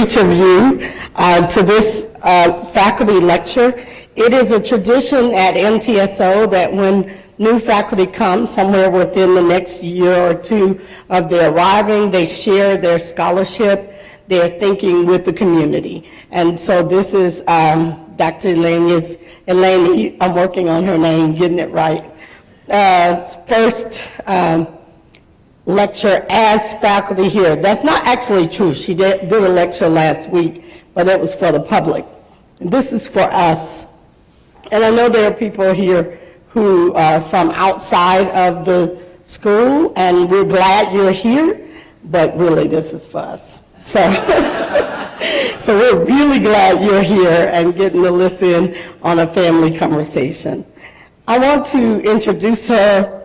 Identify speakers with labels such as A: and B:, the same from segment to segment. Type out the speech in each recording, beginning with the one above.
A: each of you to this faculty lecture. It is a tradition at MTSO that when new faculty come somewhere within the next year or two of their arriving, they share their scholarship, their thinking with the community. And so this is Dr. Elaine, I'm working on her name, getting it right. First lecture as faculty here. That's not actually true. She did a lecture last week, but it was for the public. And this is for us. And I know there are people here who are from outside of the school, and we're glad you're here, but really this is for us. So, so we're really glad you're here and getting to listen on a family conversation. I want to introduce her.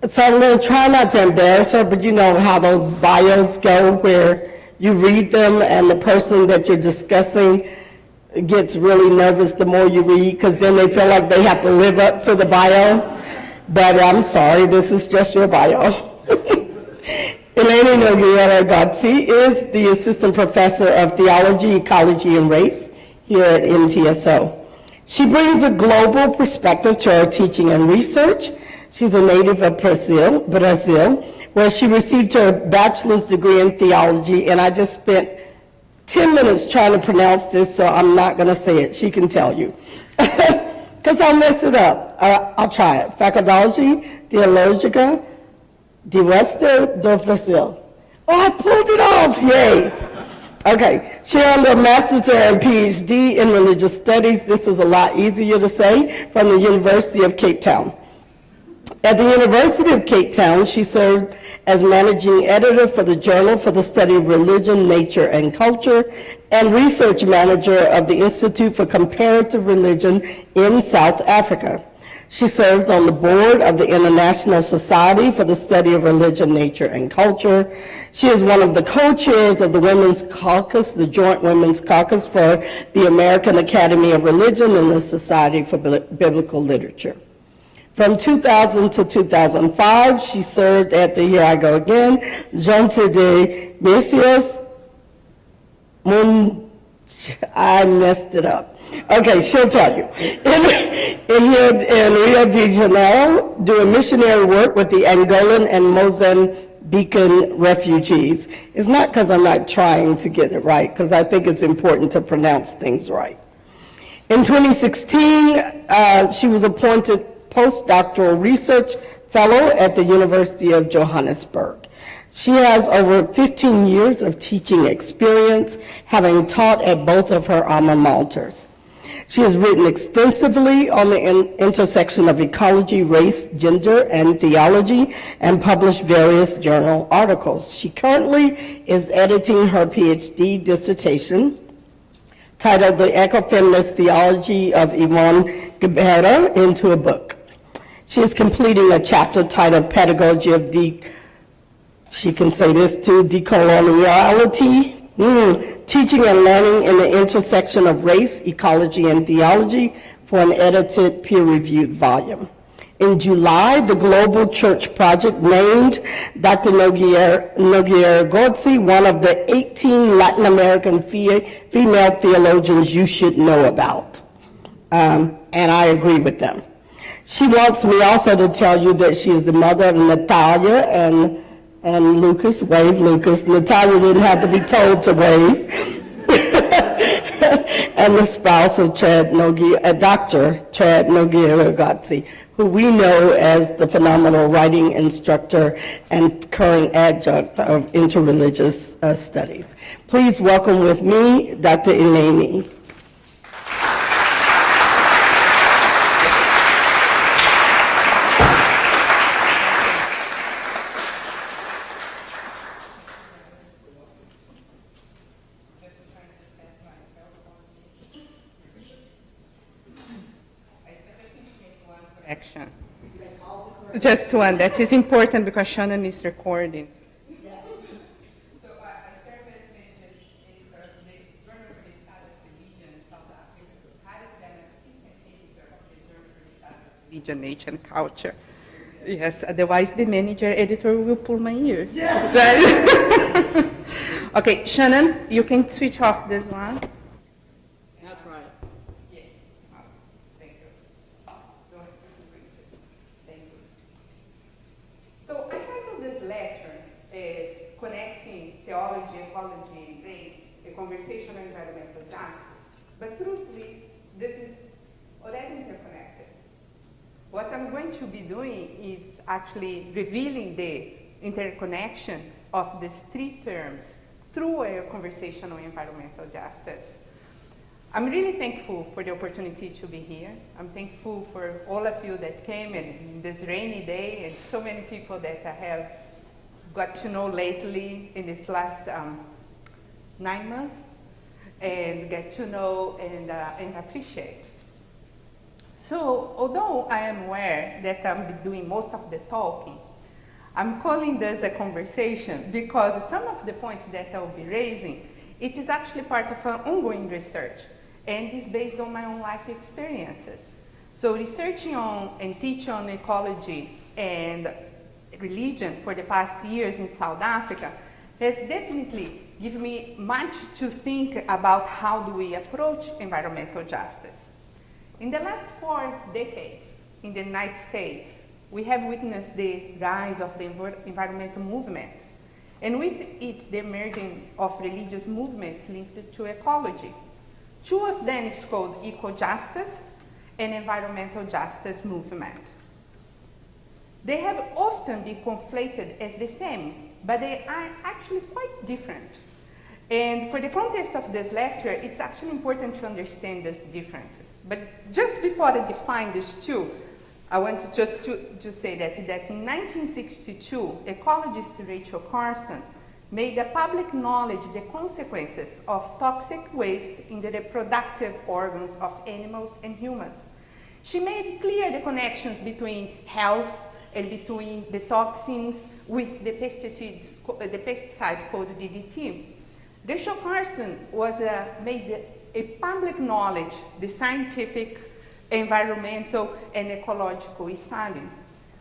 A: So I'm going to try not to embarrass her, but you know how those bios go where you read them and the person that you're discussing gets really nervous the more you read because then they feel like they have to live up to the bio. But I'm sorry, this is just your bio. Elaine Nogueira-Godsey is the Assistant Professor of Theology, Ecology, and Race here at MTSO. She brings a global perspective to her teaching and research. She's a native of Brazil, where she received her bachelor's degree in theology, and I just spent 10 minutes trying to pronounce this, so I'm not going to say it. She can tell you. Because I'll mess it up. I'll try it. Faculdade Theologica de Western do Brasil. Oh, I pulled it off. Yay. Okay. She earned a master's and PhD in religious studies. This is a lot easier to say, from the University of Cape Town. At the University of Cape Town, she served as managing editor for the Journal for the Study of Religion, Nature, and Culture, and research manager of the Institute for Comparative Religion in South Africa. She serves on the board of the International Society for the Study of Religion, Nature, and Culture. She is one of the co-chairs of the Women's Caucus, the Joint Women's Caucus for the American Academy of Religion and the Society for Biblical Literature. From 2000 to 2005, she served at the, here I go again, Junta de Messias, I messed it up. Okay, she'll tell you. In Rio de Janeiro, doing missionary work with the Angolan and Mozambican refugees. It's not because I'm not trying to get it right, because I think it's important to pronounce things right. In 2016, she was appointed postdoctoral research fellow at the University of Johannesburg. She has over 15 years of teaching experience, having taught at both of her alma maters. She has written extensively on the intersection of ecology, race, gender, and theology, and published various journal articles. She currently is editing her PhD dissertation titled The Ecofeminist Theology of Elaine Nogueira into a book. She is completing a chapter titled Pedagogy of she can say this too, Decoloniality, Teaching and Learning in the Intersection of Race, Ecology, and Theology for an edited peer-reviewed volume. In July, the Global Church Project named Dr. Nogueira-Godsey one of the 18 Latin American female theologians you should know about. And I agree with them. She wants me also to tell you that she is the mother of Natalia and Lucas. Wave, Lucas. Natalia didn't have to be told to wave. And the spouse of Dr. Trad Nogueira-Godsey, who we know as the phenomenal writing instructor and current adjunct of interreligious studies. Please welcome with me Dr. Elaine.
B: Just one. That is important because Shannon is recording.
A: Yes.
B: So I serve as editor of the Journal for the Study of Religion in South Africa. Currently, I'm assistant editor of the Journal for the Study of Religion, Nature, and Culture. Yes. Otherwise, the manager editor will pull my ears.
A: Yes.
B: Okay, Shannon, you can switch off this one.
C: That's right.
B: Yes. Thank you. Thank you. So I titled this lecture as Connecting Theology, Ecology, and Race, a Conversation on Environmental Justice. But truthfully, this is already interconnected. What I'm going to be doing is actually revealing the interconnection of these three terms through a conversation on environmental justice. I'm really thankful for the opportunity to be here. I'm thankful for all of you that came in this rainy day and so many people that I have got to know lately in this last 9 months and get to know and appreciate. So although I am aware that I'm doing most of the talking, I'm calling this a conversation because some of the points that I'll be raising, it is actually part of an ongoing research and is based on my own life experiences. So researching on and teaching on ecology and religion for the past years in South Africa has definitely given me much to think about how do we approach environmental justice. In the last 4 decades in the United States, we have witnessed the rise of the environmental movement, and with it the emerging of religious movements linked to ecology. 2 of them is called eco-justice and environmental justice movement. They have often been conflated as the same, but they are actually quite different. And for the context of this lecture, it's actually important to understand these differences. But just before I define these two, I want just to say that in 1962, ecologist Rachel Carson made a public knowledge the consequences of toxic waste in the reproductive organs of animals and humans. She made clear the connections between health and between the toxins with the pesticide called DDT. Rachel Carson made a public knowledge the scientific, environmental, and ecological study.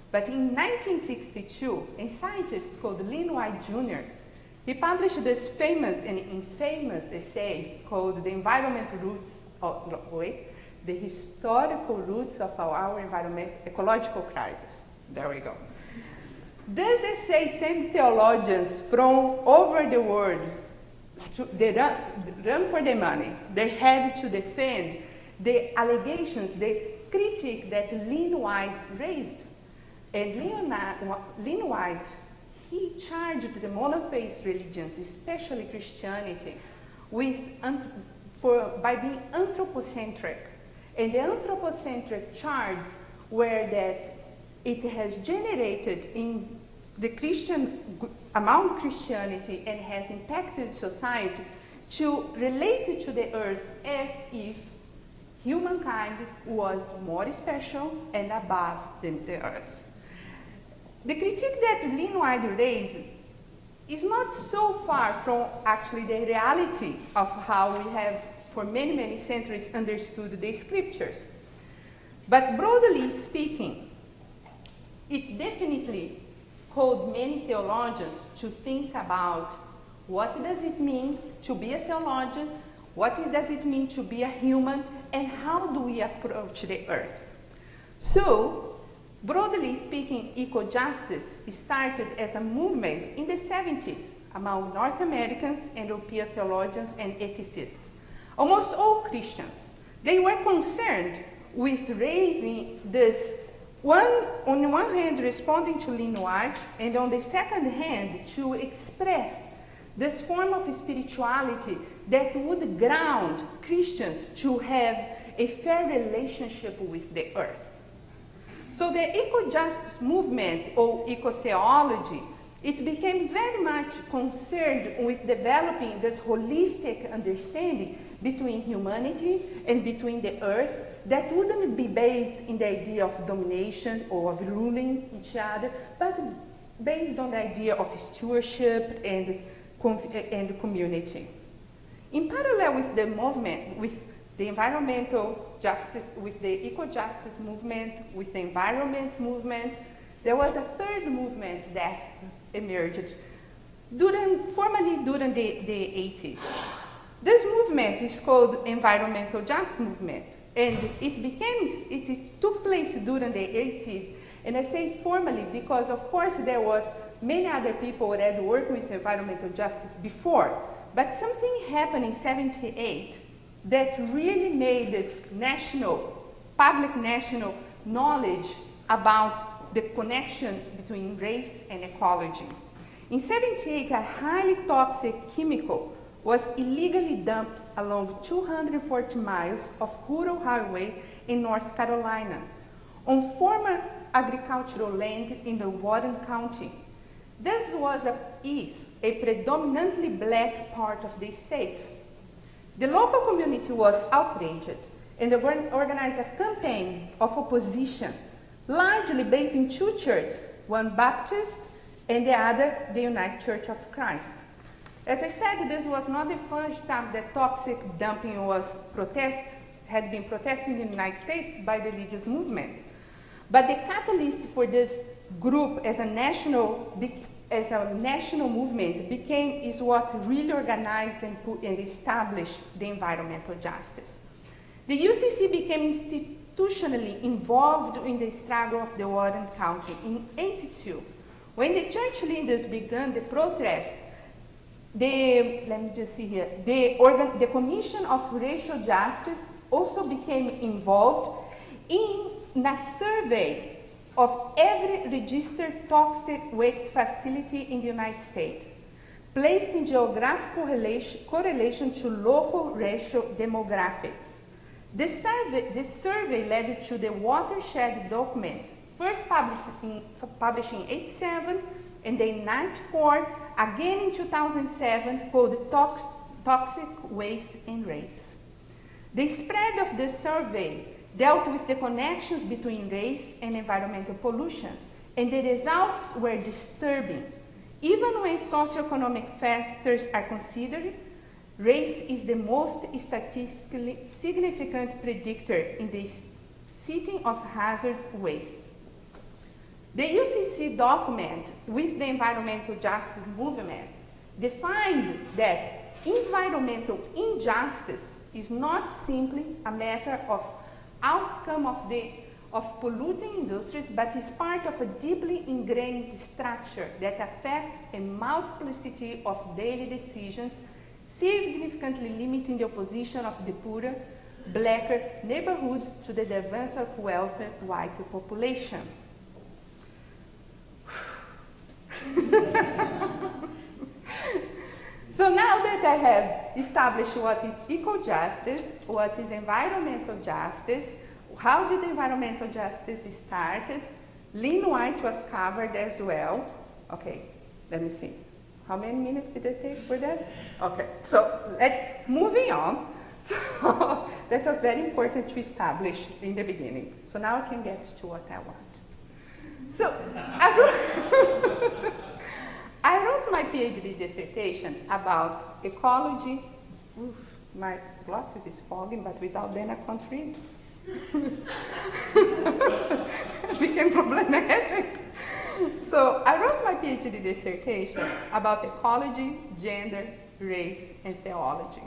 B: But in 1962, a scientist called Elaine White Jr., he published this famous and infamous essay called The Historical Roots of Our Ecological Crisis. There we go. This essay sent theologians from over the world. They run for the money. They had to defend the allegations, the critique that Elaine White raised. And Elaine White, he charged the monotheist religions, especially Christianity, by being anthropocentric. And the anthropocentric charges were that it has generated in the among Christianity and has impacted society to relate it to the earth as if humankind was more special and above than the earth. The critique that Elaine White raised is not so far from actually the reality of how we have for many, many centuries understood the scriptures. But broadly speaking, it definitely called many theologians to think about what does it mean to be a theologian, what does it mean to be a human, and how do we approach the earth. So, broadly speaking, eco-justice started as a movement in the 70s among North Americans and European theologians and ethicists. Almost all Christians, they were concerned with raising this on the one hand, responding to Elaine White, and on the second hand, to express this form of spirituality that would ground Christians to have a fair relationship with the earth. So the eco-justice movement, or eco-theology, it became very much concerned with developing this holistic understanding between humanity and between the earth that wouldn't be based in the idea of domination or of ruling each other, but based on the idea of stewardship and community. In parallel with the movement, with the environmental justice, with the eco-justice movement, with the environment movement, there was a third movement that emerged formally during the 80s. This movement is called environmental justice movement, and it took place during the 80s. And I say formally because, of course, there was many other people who had worked with environmental justice before, but something happened in '78 that really made it public national knowledge about the connection between race and ecology. In '78, a highly toxic chemical was illegally dumped along 240 miles of rural highway in North Carolina on former agricultural land in the Warren County. This is a predominantly black part of the state. The local community was outraged and organized a campaign of opposition, largely based in two churches, one Baptist and the other the United Church of Christ. As I said, this was not the first time that toxic dumping had been protested in the United States by religious movements. But the catalyst for this group as a national movement is what really organized and established the environmental justice. The UCC became institutionally involved in the struggle of the Warren County in '82. When the church leaders began the protest, the Commission of Racial Justice also became involved in a survey of every registered toxic waste facility in the United States, placed in geographical correlation to local racial demographics. This survey led to the watershed document, first published in '87 and then '94, again in 2007, called Toxic Waste and Race. The spread of this survey dealt with the connections between race and environmental pollution, and the results were disturbing. Even when socioeconomic factors are considered, race is the most statistically significant predictor in the setting of hazardous waste. The UCC document with the environmental justice movement defined that environmental injustice is not simply a matter of outcome of polluting industries, but is part of a deeply ingrained structure that affects a multiplicity of daily decisions, significantly limiting the opposition of the poorer, blacker neighborhoods to the advance of wealthier white population. So now that I have established what is eco-justice, what is environmental justice, how did environmental justice started, Lynn White was covered as well. Okay, let me see. How many minutes did it take for that? Okay, so moving on. So that was very important to establish in the beginning. So now I can get to what I want. So I wrote my PhD dissertation about ecology. Oof, my glasses is fogging, but without them I can't read. It became problematic. So I wrote my PhD dissertation about ecology, gender, race, and theology.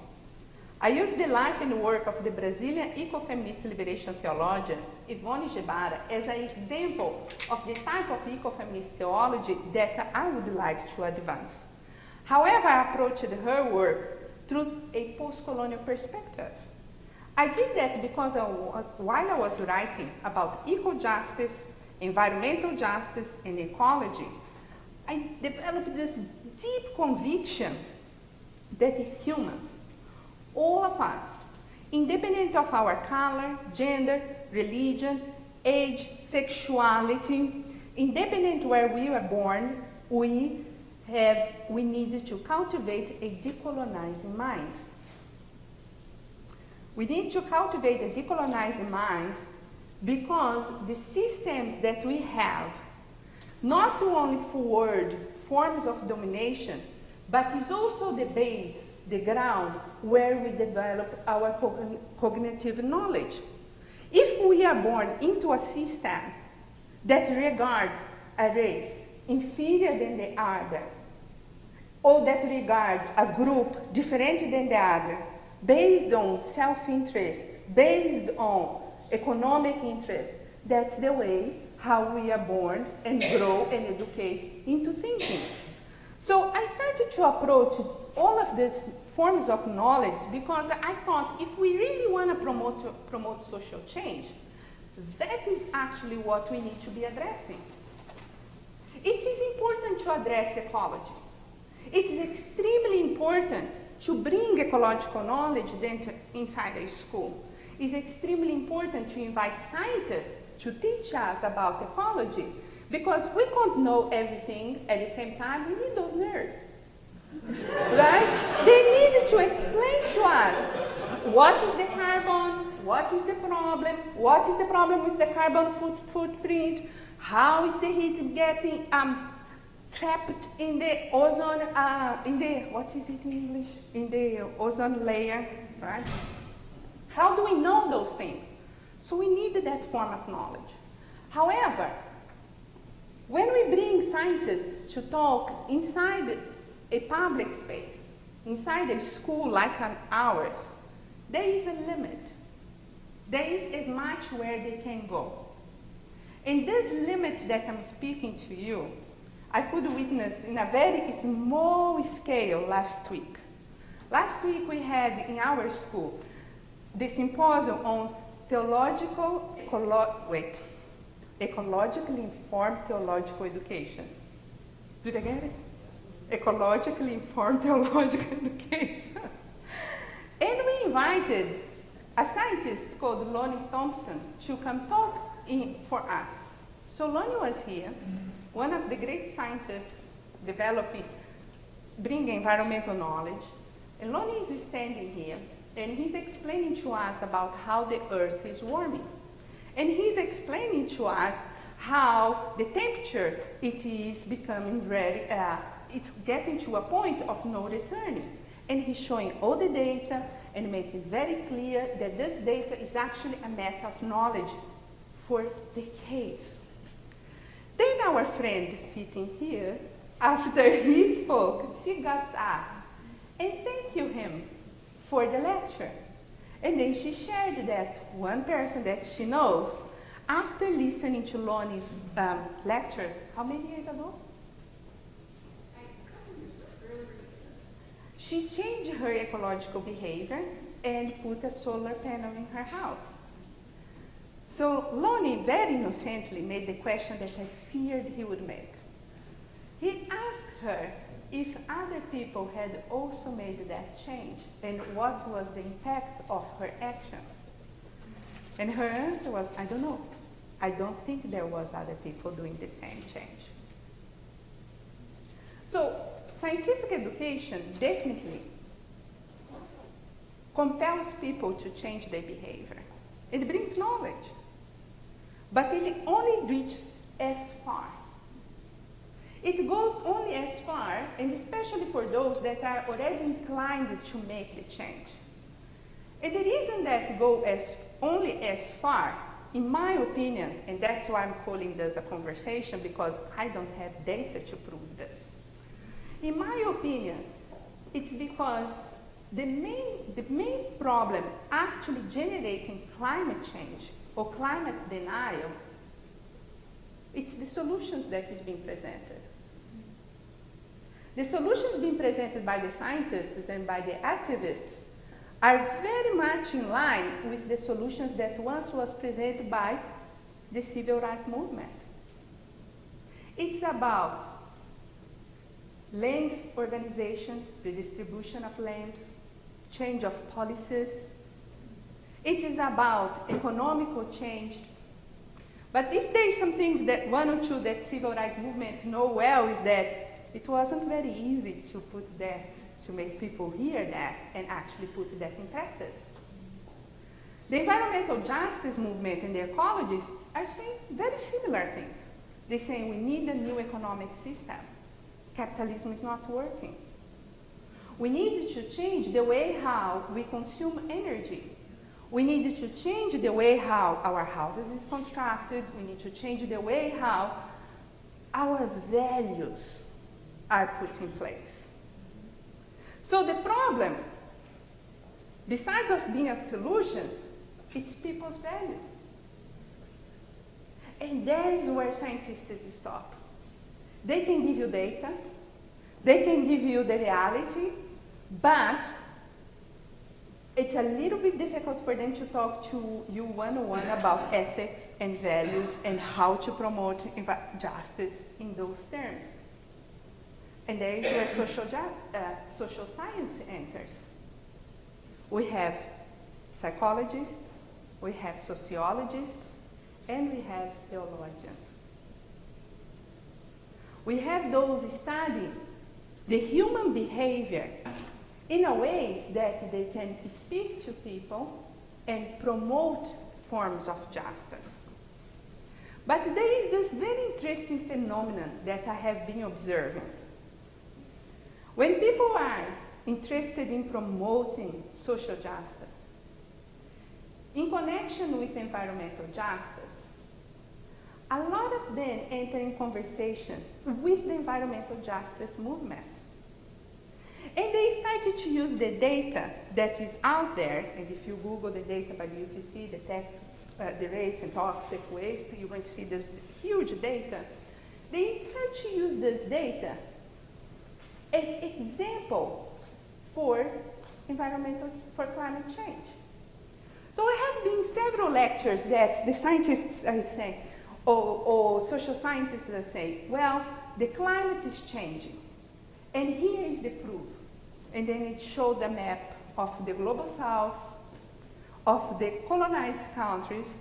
B: I used the life and work of the Brazilian ecofeminist liberation theologian, Ivone Gebara, as an example of the type of ecofeminist theology that I would like to advance. However, I approached her work through a post-colonial perspective. I did that because while I was writing about eco-justice, environmental justice, and ecology, I developed this deep conviction that humans, all of us, independent of our color, gender, religion, age, sexuality, independent where we were born, we need to cultivate a decolonizing mind. We need to cultivate a decolonizing mind because the systems that we have, not only forward forms of domination, but is also the base, the ground where we develop our cognitive knowledge. If we are born into a system that regards a race inferior than the other, or that regard a group different than the other, based on self-interest, based on economic interest. That's the way how we are born and grow and educate into thinking. So I started to approach all of these forms of knowledge because I thought if we really want to promote social change, that is actually what we need to be addressing. It is important to address ecology. It is extremely important to bring ecological knowledge inside a school. It's extremely important to invite scientists to teach us about ecology, because we can't know everything at the same time. We need those nerds, right? They need to explain to us what is the carbon, what is the problem with the carbon footprint, how is the heat getting trapped in the ozone, what is it in English? In the ozone layer, right? How do we know those things? So we need that form of knowledge. However, when we bring scientists to talk inside a public space, inside a school like ours, there is a limit. There is as much where they can go. And this limit that I'm speaking to you, I could witness in a very small scale last week. Last week we had in our school the symposium on ecologically informed theological education. Did I get it? Ecologically informed theological education. And we invited a scientist called Elaine Thompson to come talk for us. So Elaine was here, one of the great scientists bringing environmental knowledge. And Elaine is standing here, and he's explaining to us about how the earth is warming. And he's explaining to us how the temperature, it is becoming very, it's getting to a point of no returning. And he's showing all the data and making very clear that this data is actually a matter of knowledge for decades. Then our friend sitting here, after he spoke, she got up and thanked him for the lecture. And then she shared that one person that she knows, after listening to Lonnie's lecture, how many years ago? She changed her ecological behavior and put a solar panel in her house. So Lonnie very innocently made the question that I feared he would make. He asked her if other people had also made that change and what was the impact of her actions. And her answer was, I don't know. I don't think there was other people doing the same change. So scientific education definitely compels people to change their behavior. It brings knowledge, but it only reaches as far. It goes only as far, and especially for those that are already inclined to make the change. And the reason that go only as far, in my opinion, and that's why I'm calling this a conversation, because I don't have data to prove this. In my opinion, it's because the main problem actually generating climate change or climate denial, it's the solutions that is being presented. The solutions being presented by the scientists and by the activists are very much in line with the solutions that once was presented by the civil rights movement. It's about land organization, redistribution of land, change of policies. It is about economical change. But if there is something that one or two that civil rights movement know well is that it wasn't very easy to put that, to make people hear that and actually put that in practice. The environmental justice movement and the ecologists are saying very similar things. They're saying we need a new economic system. Capitalism is not working. We need to change the way how we consume energy. We need to change the way how our houses is constructed. We need to change the way how our values are put in place. So the problem, besides of being at solutions, it's people's value. And there is where scientists stop. They can give you data, they can give you the reality, but it's a little bit difficult for them to talk to you one-on-one about ethics and values and how to promote justice in those terms. And there is where social science enters. We have psychologists, we have sociologists, and we have theologians. We have those studying the human behavior in a ways that they can speak to people and promote forms of justice. But there is this very interesting phenomenon that I have been observing. When people are interested in promoting social justice, in connection with environmental justice, a lot of them enter in conversation with the environmental justice movement. And they started to use the data that is out there, and if you Google the data by the UCC, the race and toxic waste, you're going to see this huge data. They start to use this data as example for climate change. So I have been several lectures that the scientists are saying, or social scientists are saying, well, the climate is changing, and here is the proof. And then it showed the map of the global south, of the colonized countries,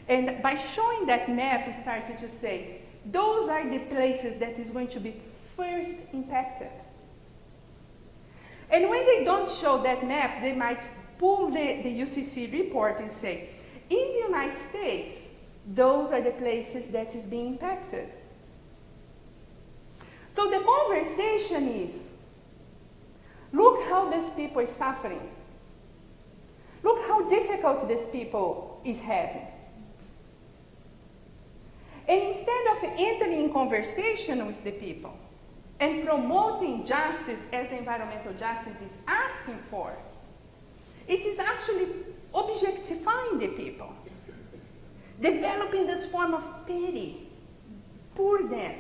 B: and by showing that map, it started to say, those are the places that is going to be first impacted. And when they don't show that map, they might pull the UCC report and say, in the United States, those are the places that is being impacted. So the conversation is, look how these people are suffering. Look how difficult these people is having. And instead of entering in conversation with the people and promoting justice as the environmental justice is asking for, it is actually objectifying the people, developing this form of pity. Poor them.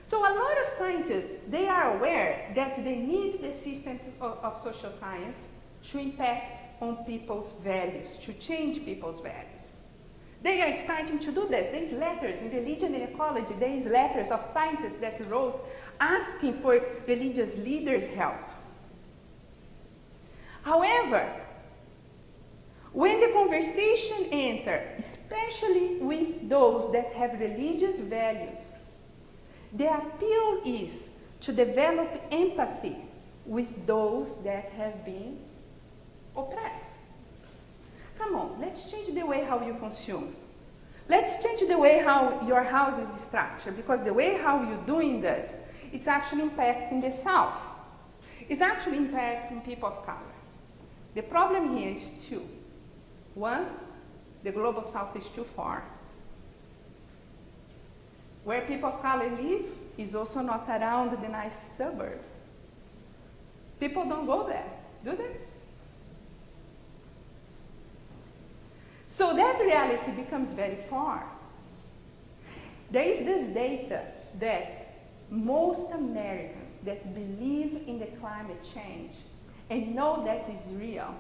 B: So a lot of scientists, they are aware that they need the system of social science to impact on people's values, to change people's values. They are starting to do this. There is letters in Religion and Ecology, there is letters of scientists that wrote asking for religious leaders' help. However, when the conversation enters, especially with those that have religious values, the appeal is to develop empathy with those that have been oppressed. Come on, let's change the way how you consume. Let's change the way how your house is structured, because the way how you're doing this, it's actually impacting the South. It's actually impacting people of color. The problem here is two. One, the global South is too far. Where people of color live is also not around the nice suburbs. People don't go there, do they? So that reality becomes very far. There is this data that most Americans that believe in the climate change and know that is real,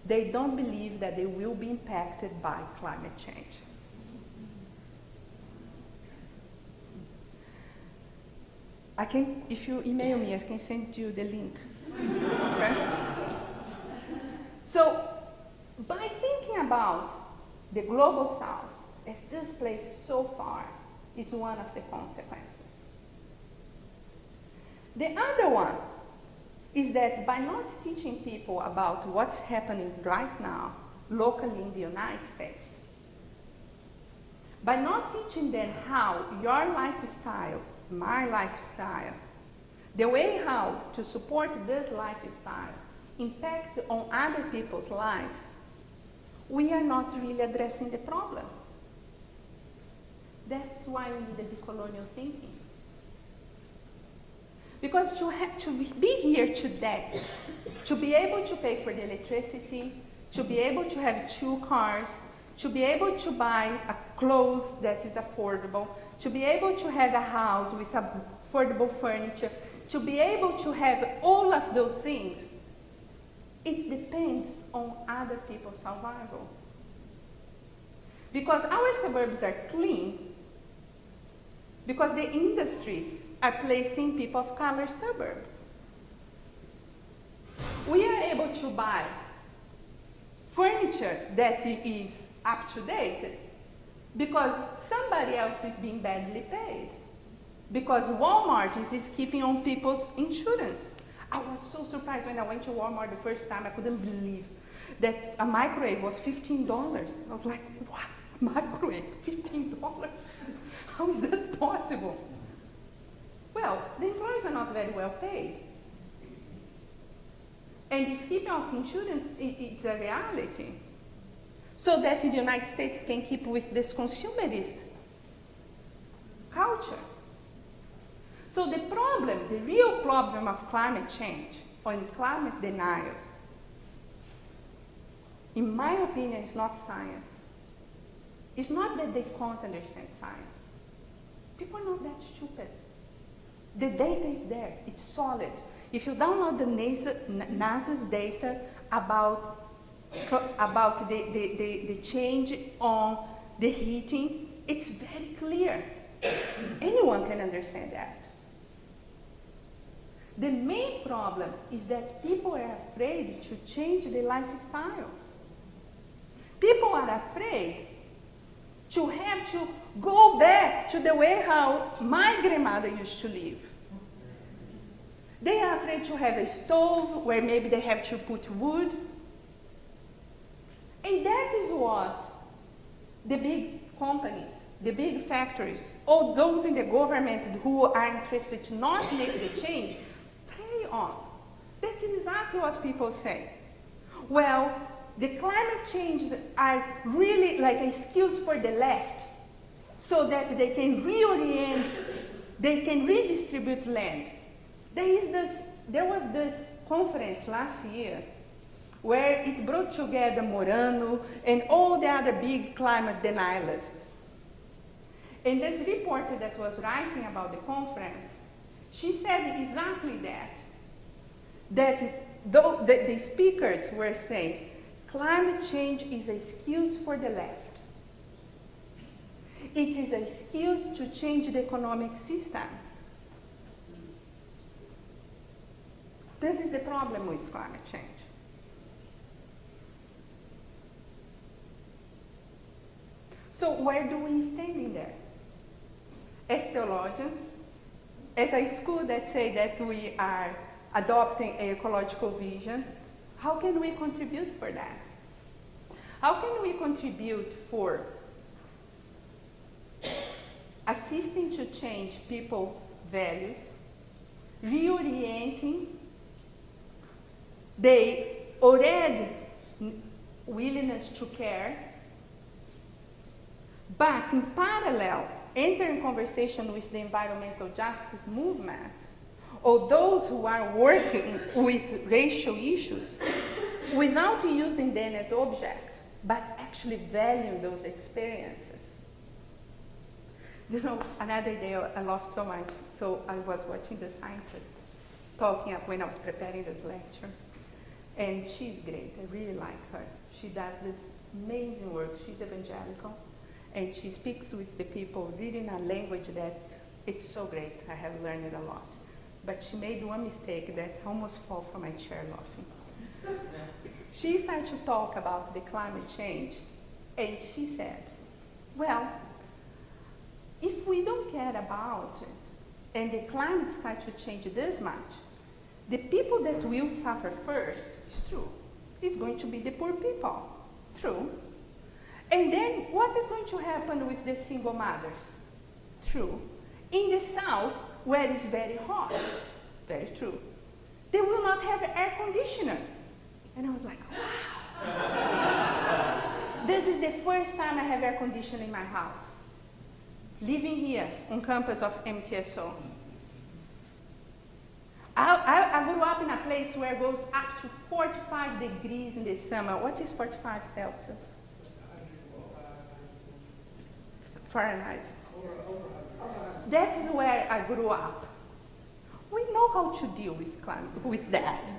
B: they don't believe that they will be impacted by climate change. If you email me, I can send you the link. Okay? So, by thinking about the global South as this place so far is one of the consequences. The other one is that by not teaching people about what's happening right now locally in the United States, by not teaching them how your lifestyle, my lifestyle, the way how to support this lifestyle impact on other people's lives, we are not really addressing the problem. That's why we need the decolonial thinking. Because to be here today, to be able to pay for the electricity, to be able to have 2 cars, to be able to buy a clothes that is affordable, to be able to have a house with affordable furniture, to be able to have all of those things, it depends on other people's survival. Because our suburbs are clean, because the industries are placing people of color suburb. We are able to buy furniture that is up to date because somebody else is being badly paid. Because Walmart is keeping on people's insurance. I was so surprised when I went to Walmart the first time. I couldn't believe that a microwave was $15. I was like, what? Microwave? $15? How is this possible? Well, the employees are not very well paid. And this keeping of insurance, it's a reality. So that in the United States can keep with this consumerist culture. So the problem, the real problem of climate change or climate denials, in my opinion, is not science. It's not that they can't understand science. People are not that stupid. The data is there. It's solid. If you download the NASA's data about the change on the heating, it's very clear. Anyone can understand that. The main problem is that people are afraid to change their lifestyle. People are afraid to have to go back to the way how my grandmother used to live. They are afraid to have a stove where maybe they have to put wood. And that is what the big companies, the big factories, all those in the government who are interested to not make the change, play on. That is exactly what people say. Well, the climate changes are really like an excuse for the left so that they can reorient, they can redistribute land. There was this conference last year where it brought together Morano and all the other big climate denialists. And this reporter that was writing about the conference, she said exactly that the speakers were saying, climate change is an excuse for the left. It is an excuse to change the economic system. This is the problem with climate change. So where do we stand in there? As theologians, as a school that say that we are adopting an ecological vision, how can we contribute for that? How can we contribute for assisting to change people's values, reorienting the already willingness to care, but in parallel, enter in conversation with the environmental justice movement, or those who are working with racial issues, without using them as object, but actually valuing those experiences. You know, another day I laughed so much, so I was watching the scientist talking up when I was preparing this lecture. And she's great, I really like her. She does this amazing work, she's evangelical, and she speaks with the people really in a language that it's so great, I have learned it a lot. But she made one mistake that almost fell from my chair laughing. She started to talk about the climate change, and she said, well, if we don't care about it, and the climate starts to change this much, the people that will suffer first, is true, is going to be the poor people, true. And then what is going to happen with the single mothers? True. In the south, where it's very hot, very true, they will not have air conditioner. And I was like, wow. This is the first time I have air conditioning in my house. Living here on campus of MTSO. I grew up in a place where it goes up to 45 degrees in the summer. What is 45 Celsius? Fahrenheit. That's where I grew up. We know how to deal with climate, with that.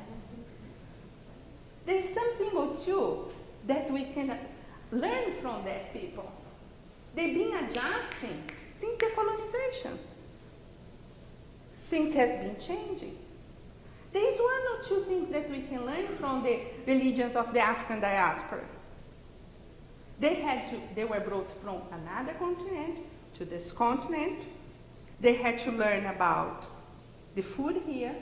B: There's something or two that we can learn from that people. They've been adjusting since the colonization. Things has been changing. There is one or two things that we can learn from the religions of the African diaspora. They were brought from another continent to this continent. They had to learn about the food here.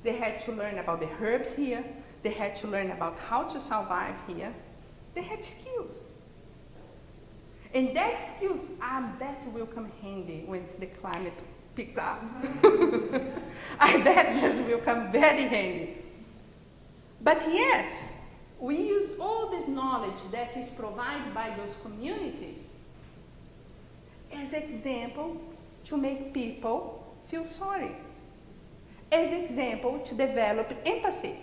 B: They had to learn about the herbs here. They had to learn about how to survive here. They have skills. And that skills, I bet, will come handy when the climate picks up. I bet this will come very handy. But yet, we use all this knowledge that is provided by those communities as example to make people feel sorry. As example to develop empathy.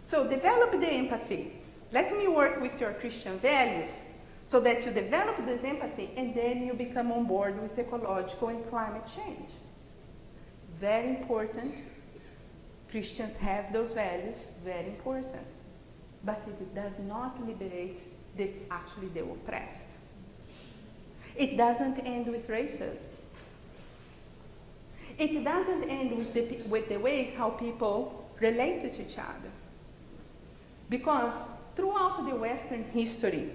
B: So develop the empathy. Let me work with your Christian values so that you develop this empathy and then you become on board with ecological and climate change. Very important. Christians have those values, very important. But it does not liberate the oppressed. It doesn't end with racism. It doesn't end with the ways how people relate to each other. Because throughout the Western history,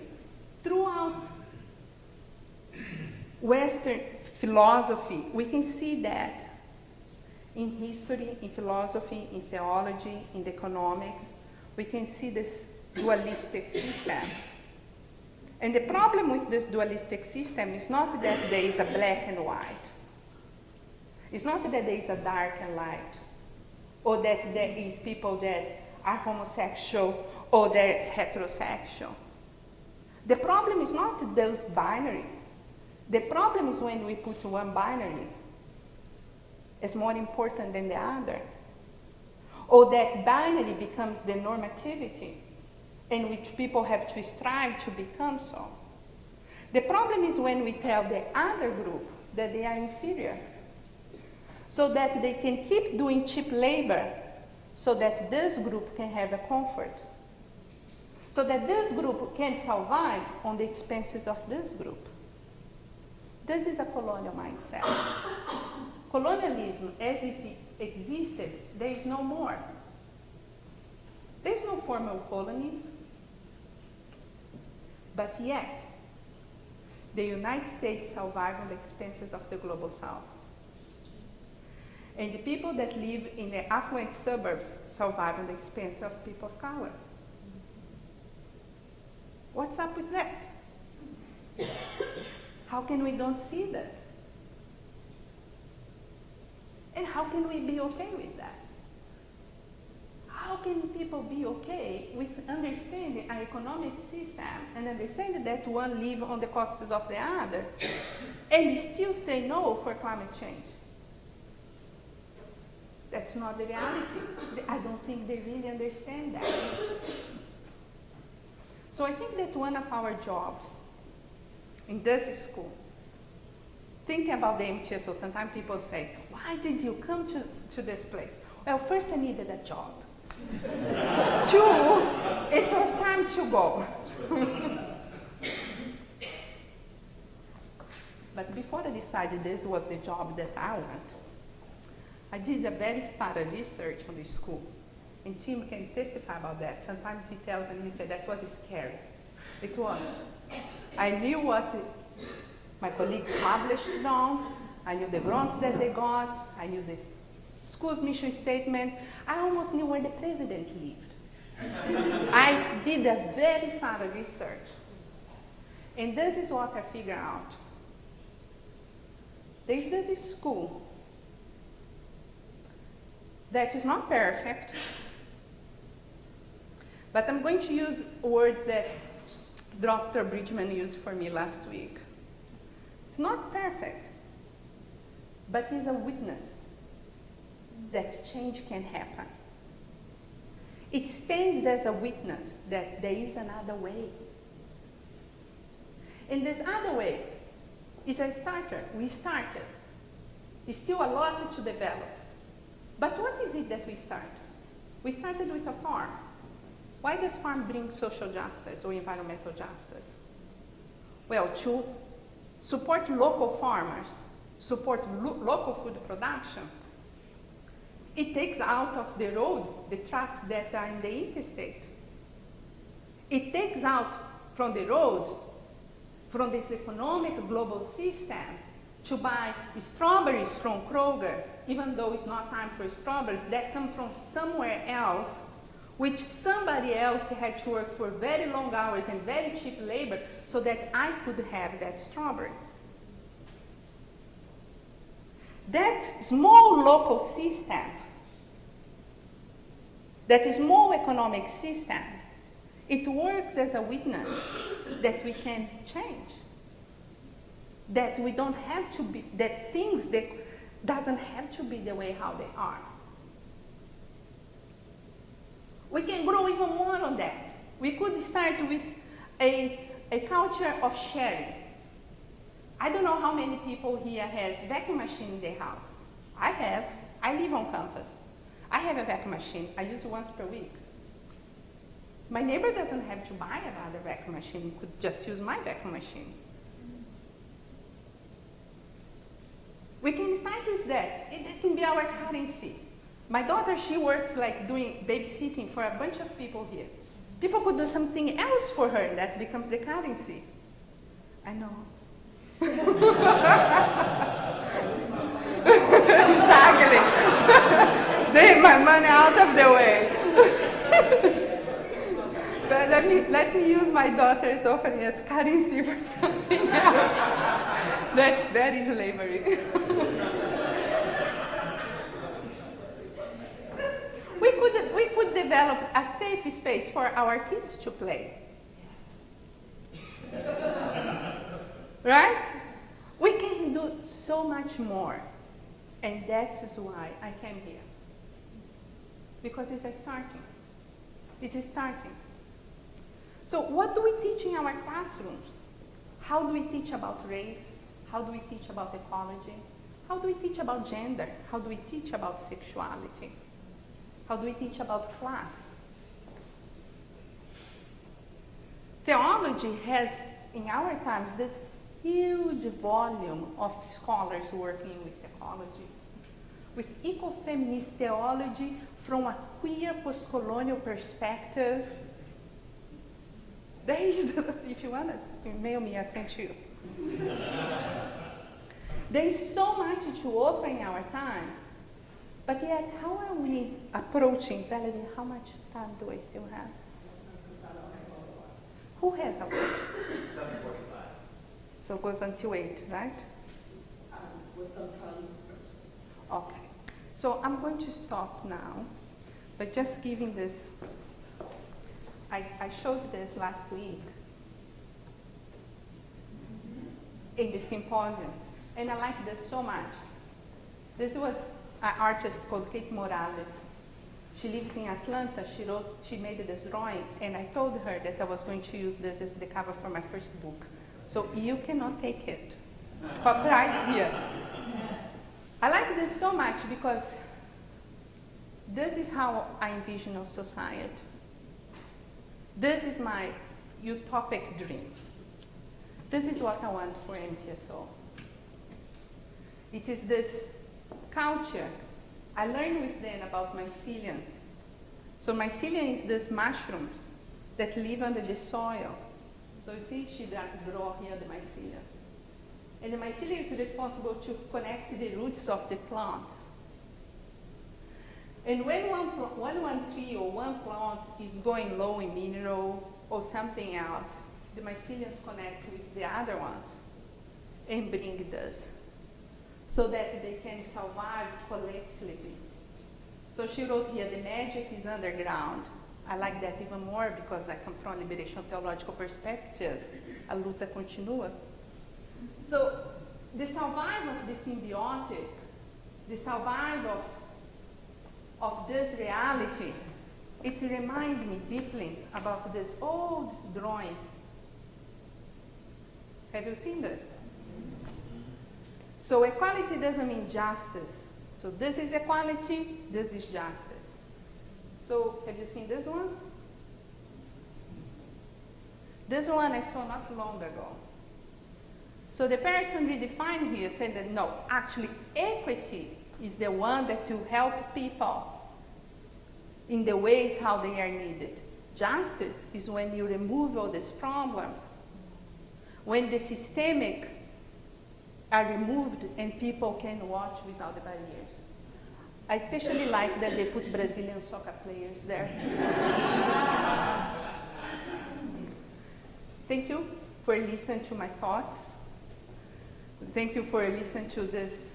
B: throughout Western philosophy, we can see that in history, in philosophy, in theology, in economics, we can see this dualistic system. And the problem with this dualistic system is not that there is a black and white. It's not that there is a dark and light, or that there is people that are homosexual or they're heterosexual. The problem is not those binaries. The problem is when we put one binary as more important than the other, or that binary becomes the normativity in which people have to strive to become so. The problem is when we tell the other group that they are inferior, so that they can keep doing cheap labor, so that this group can have a comfort, so that this group can survive on the expenses of this group. This is a colonial mindset. Colonialism, as it existed, there is no more. There is no formal colonies, but yet, the United States survived on the expenses of the global South. And the people that live in the affluent suburbs survive on the expense of people of color. What's up with that? How can we don't see this? And how can we be okay with that? How can people be okay with understanding our economic system and understanding that one lives on the costs of the other and still say no for climate change? That's not the reality. I don't think they really understand that. So I think that one of our jobs in this school, thinking about the MTSO, sometimes people say, why did you come to this place? Well, first I needed a job. So two, it was time to go. But before I decided this was the job that I want, I did a very thorough research on the school. And Tim can testify about that. Sometimes he tells me, he said, that was scary. It was. I knew what my colleagues published on. I knew the grants that they got. I knew the school's mission statement. I almost knew where the president lived. I did a very thorough research. And this is what I figured out. There's this school that is not perfect, but I'm going to use words that Dr. Bridgman used for me last week. It's not perfect, but it's a witness. that change can happen. It stands as a witness that there is another way. And this other way is a starter. We started. It's still a lot to develop. But what is it that we started? We started with a farm. Why does farm bring social justice or environmental justice? Well, to support local farmers, support local food production, it takes out of the roads the trucks that are in the interstate. It takes out from the road, from this economic global system, to buy strawberries from Kroger, even though it's not time for strawberries, that come from somewhere else, which somebody else had to work for very long hours and very cheap labor so that I could have that strawberry. That small local system, that small economic system, it works as a witness that we can change. That we don't have to be, that things that doesn't have to be the way how they are. We can grow even more on that. We could start with a culture of sharing. I don't know how many people here has vacuum machine in their house. I have. I live on campus. I have a vacuum machine. I use it once per week. My neighbor doesn't have to buy another vacuum machine. He could just use my vacuum machine. We can start with that. It can be our currency. My daughter, she works like doing babysitting for a bunch of people here. People could do something else for her, and that becomes the currency. I know. Exactly. Take my money out of the way. But let me use my daughter's offering as currency for something else. That's very slavery. We could develop a safe space for our kids to play. Right? We can do so much more. And that is why I came here. Because it's a starting. It is starting. So what do we teach in our classrooms? How do we teach about race? How do we teach about ecology? How do we teach about gender? How do we teach about sexuality? How do we teach about class? Theology has, in our times, this huge volume of scholars working with ecology, with ecofeminist theology from a queer postcolonial perspective. There is, if you want to email me, I sent you. There is so much to offer in our time, but yet how are we approaching? Valerie, how much time do I still have? Who has a watch?
D: 7:45.
B: So it goes until 8, right?
E: With some time.
B: Okay. So I'm going to stop now, but just giving this. I showed this last week in the symposium, and I like this so much. This was an artist called Kate Morales. She lives in Atlanta. She made this drawing, and I told her that I was going to use this as the cover for my first book. So you cannot take it. Copyright here. I like this so much because this is how I envision a society. This is my utopic dream. This is what I want for MTSO. It is this culture. I learned with them about mycelium. So mycelium is these mushrooms that live under the soil. So you see, she does grow here the mycelium. And the mycelium is responsible to connect the roots of the plants. And when one tree or one plant is going low in mineral or something else, the myceliums connect with the other ones and bring this so that they can survive collectively. So she wrote here, the magic is underground. I like that even more because I come from a liberation theological perspective. A luta continua. So the survival of the symbiotic, the survival of of this reality, it reminds me deeply about this old drawing. Have you seen this? So equality doesn't mean justice. So this is equality, this is justice. So have you seen this one? This one I saw not long ago. So the person redefined here said that no, actually equity is the one that will help people in the ways how they are needed. Justice is when you remove all these problems, when the systemic are removed and people can watch without the barriers. I especially like that they put Brazilian soccer players there. Thank you for listening to my thoughts. Thank you for listening to this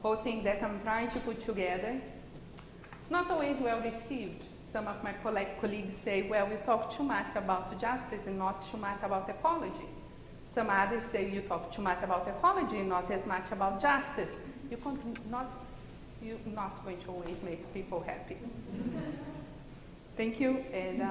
B: whole thing that I'm trying to put together. It's not always well received. Some of my colleagues say, well, we talk too much about justice and not too much about ecology. Some others say you talk too much about ecology and not as much about justice. You're not going to always make people happy. Thank you, and